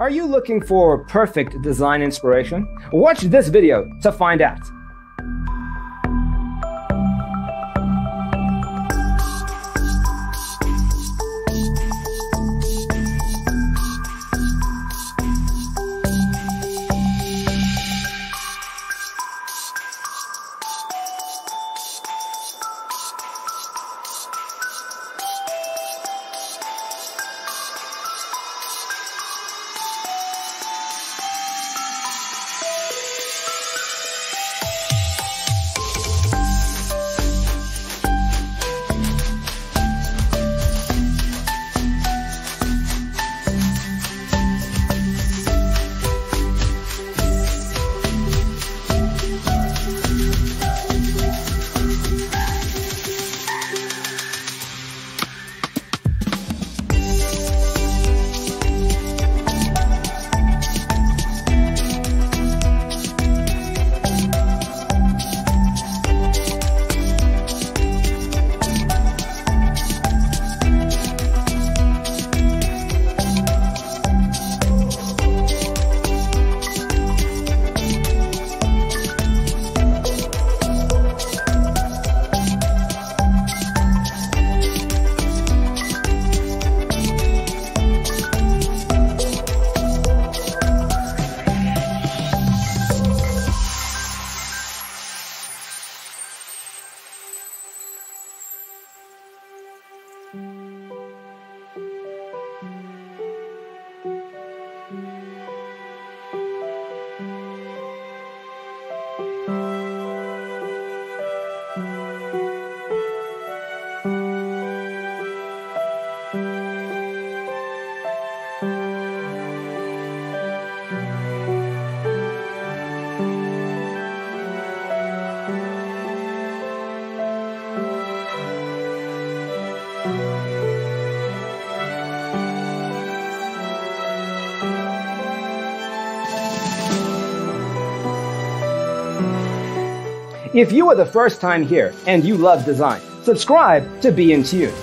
Are you looking for perfect design inspiration? Watch this video to find out. If you are the first time here and you love design, subscribe to Be in Tune.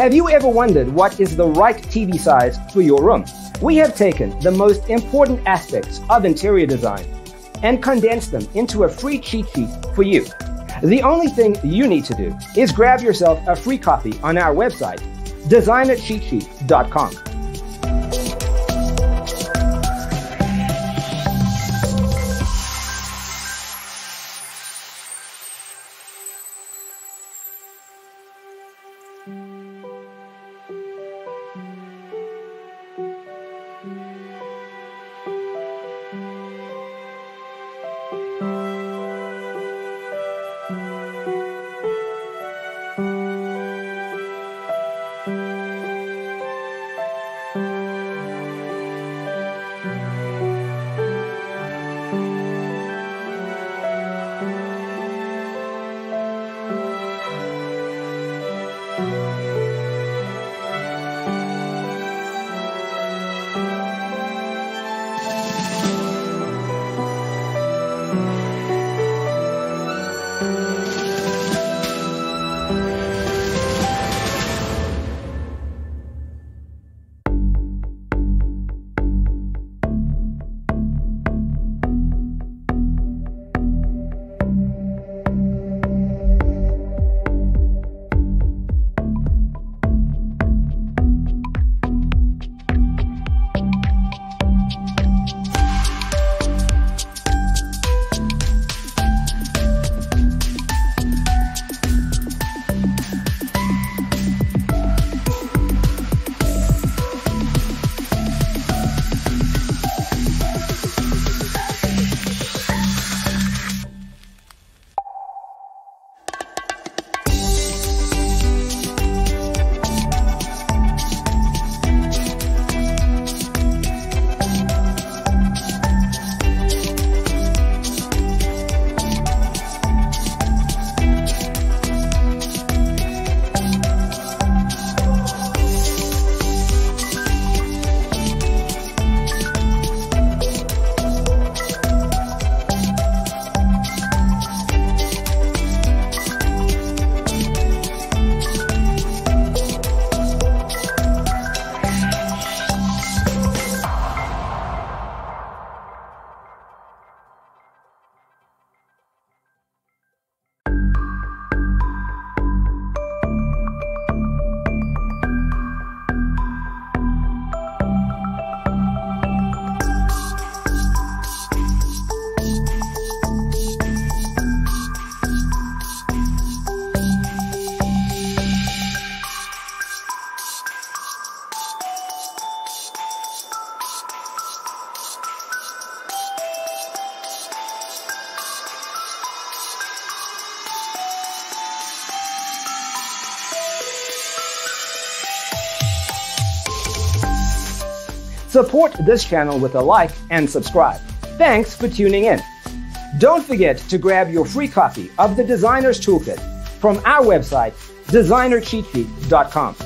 Have you ever wondered what is the right TV size for your room? We have taken the most important aspects of interior design and condensed them into a free cheat sheet for you. The only thing you need to do is grab yourself a free copy on our website, designercheatsheet.com. Support this channel with a like and subscribe. Thanks for tuning in. Don't forget to grab your free copy of the Designer's Toolkit from our website, designercheatsheet.com.